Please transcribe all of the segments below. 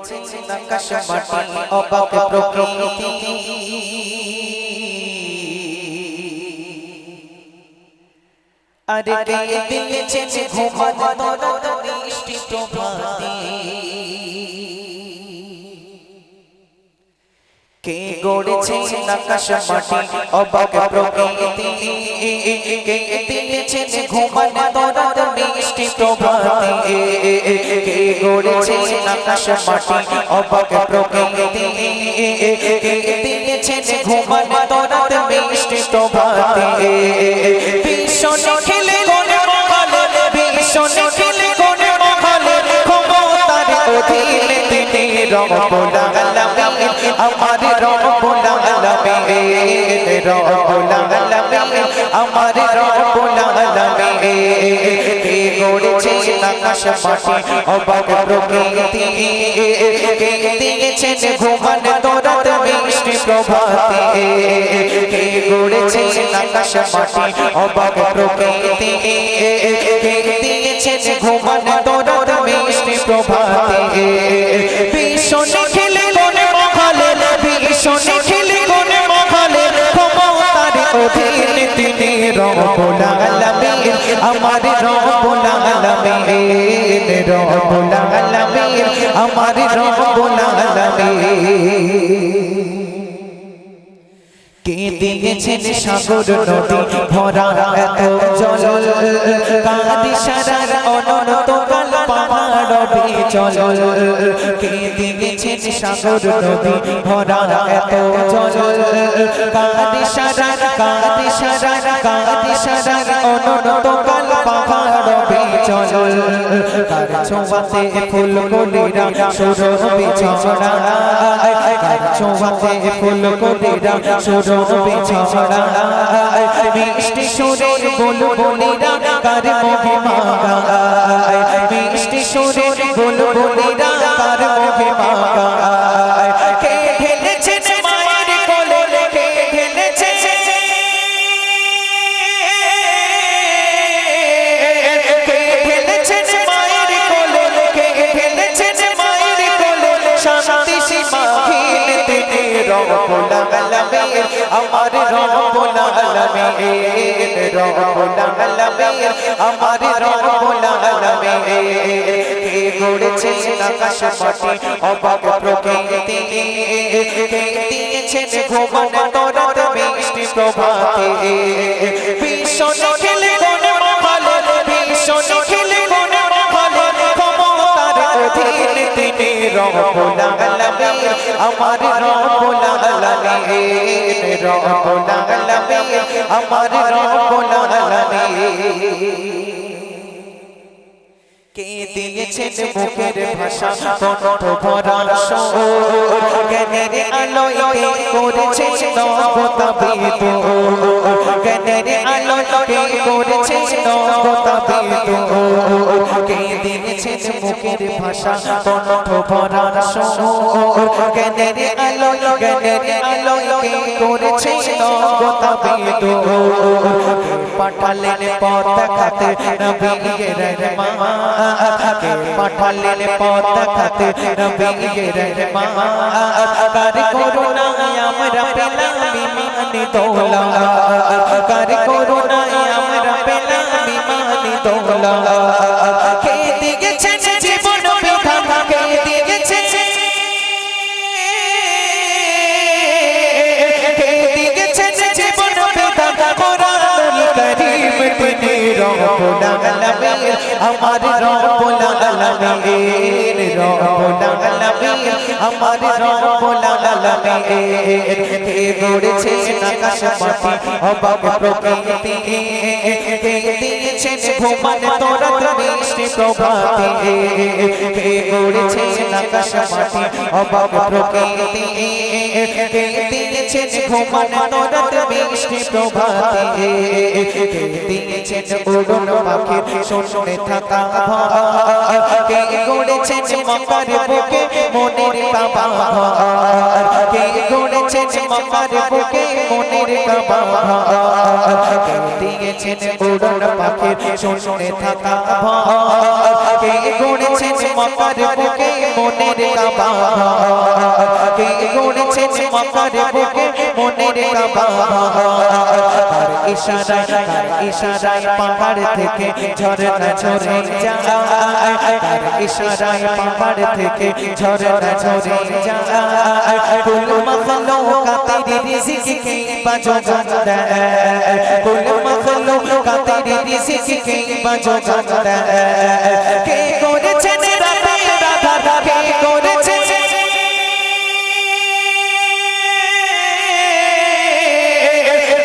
আকাশ মাটি অবাক প্রকৃতি আরে কে দিয়েছে ঘুমানো তোরা মিষ্টি প্রভাতে কে গড়েছে আকাশ মাটি অবাক প্রকৃতি কে দিয়েছে ঘুমানো তোরা মিষ্টি প্রভাতে কে গড়েছে আকাশ মাটি অবাক প্রকৃতি কে দিয়েছে ঘুমানো তোরা মিষ্টি প্রভাতে ভীষণ খেলে কোনে মহলে ভীষণ খেলে কোনে মহলে ক্ষমতার অধীনে তিনি রব্বুল আলামিন আমার রব্বুল আলামিন রব্বুল আলামিন আমার রব্বুল আলামিন কে গড়েছে আকাশ মাটি অবাক প্রকৃতি কে দিয়েছে ঘুমানো তোরা মিষ্টি প্রভাতে কে গড়েছে আকাশ মাটি অবাক প্রকৃতি কে দিয়েছে ঘুমানো তোরা মিষ্টি প্রভাতে ভীষণ খেলে কোনে মহলে ভীষণ খেলে কোনে মহলে ক্ষমতার অধীনে তিনি রব্বুল আলামিন আমার রব্বুল আলামিন রব্বুল আলামিন আমার রব্বুল আলামিন কে দিয়েছেন সাগর নদী ভরা এত জল কার ইশারার অনন্ত কাল পাহাড় বিচল কে দিয়েছেন সাগর নদী ভরা এত জল কার ইশারার অনন্ত কাল পাহাড় বিচল কার ছোঁয়াতে ফুলকলিরা সুরভি ছড়ায় কার ছোঁয়াতে ফুলকলিরা সুরভি ছড়ায় মিষ্টি সুরের বুলবুলিরা কার মহিমা গায় মিষ্টি সুরের বুলবুলিরা কার মহিমা গায় কে ঢেলেছে মায়ের কোলে কে ঢেলেছে কে ঢেলেছে মায়ের কোলে কে ঢেলেছে মায়ের কোলে শান্তি সীমাহীন তিনি রব্বুল আলামিন আমার রব্বুল আলামিন রব্বুল আলামিন আমার রব্বুল আলামিন কে গড়েছে আকাশ মাটি অবাক প্রকৃতি কে দিয়েছে ঘুমানো তোরা মিষ্টি প্রভাতে ভীষণ খেলে কোনে মহলে ভীষণ খেলে কোনে মহলে ক্ষমতার অধীনে তিনি রব্বুল আলামিন আমার রব্বুল আলামিন রব্বুল আলামিন আমার রব্বুল আলামিন কে দিয়েছেন মুখের ভাষা কণ্ঠ ভরা সুর জ্ঞানের আলোয় কে করেছে নবতাবিত জ্ঞানের আলোয় কে করেছে নবতাবিত কে দিয়েছেন মুখের ভাষা কণ্ঠ ভরা সুর জ্ঞানের আলোয় কে করেছে নবতাবিত পাঠালেন পথ দেখাতে নবীর রহমান কে পাঠালেন পথ দেখাতে নবীর রহমান কার করুণায় আমরা পেলাম ঈমান দৌলত কার করুণায় আমরা পেলাম ঈমান দৌলত কে দিয়েছে জীবন বিধান কে দিয়েছে জীবন বিধান কোরআনুল কারীম তিনি রব্বুল আলামিন আমার রব্বুল আলামিন রব্বুল আলামিন আমার রব্বুল আলামিন কে গড়েছে আকাশ মাটি অবাক প্রকৃতি কে দিয়েছে ঘুমানো তোরা মিষ্টি প্রভাতে কে গড়েছে আকাশ মাটি অবাক প্রকৃতি কে দিয়েছে ঘুমানো তোরা মিষ্টি প্রভাতে কে দিয়েছে উড়ন পাখির শুনে থাকা ভয় কে গড়েছে মক্কার বুকে মনের কাবা কে গড়েছে মক্কার বুকে মনের কাবা কে দিয়েছে উড়ন পাখির শুনে থাকা ভয় কে গড়েছেন মক্কার বুকে মনের কাবা কে গড়েছেন মক্কার বুকে মনের কাবা তার ইশারায় পাহাড় থেকে ঝরনা ঝরে যায় তার ইশারায় পাহাড় থেকে ঝরনা ঝরে যায় কুল মখলুকাতের রিজিক কে বাজোগান দেয় কুল মখলুকাতের রিজিক কে বাজোগান দেয় কে করেছেন রাতের আধার কে করেছেন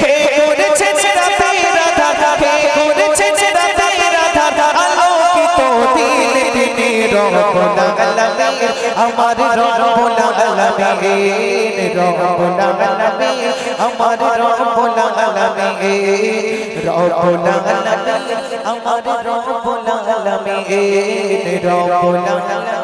কে করেছেন রাতের আধার কে করেছেন রাতের আধার আলোকিত দিল দিনে রব্বুল আলামিন আমার রব্বুল আলামিন রব্বুল আলামিন আমার রব্বুল আলামিন রব্বুল আলামিন আমার রব্বুল আলামিন রব্বুল আলামিন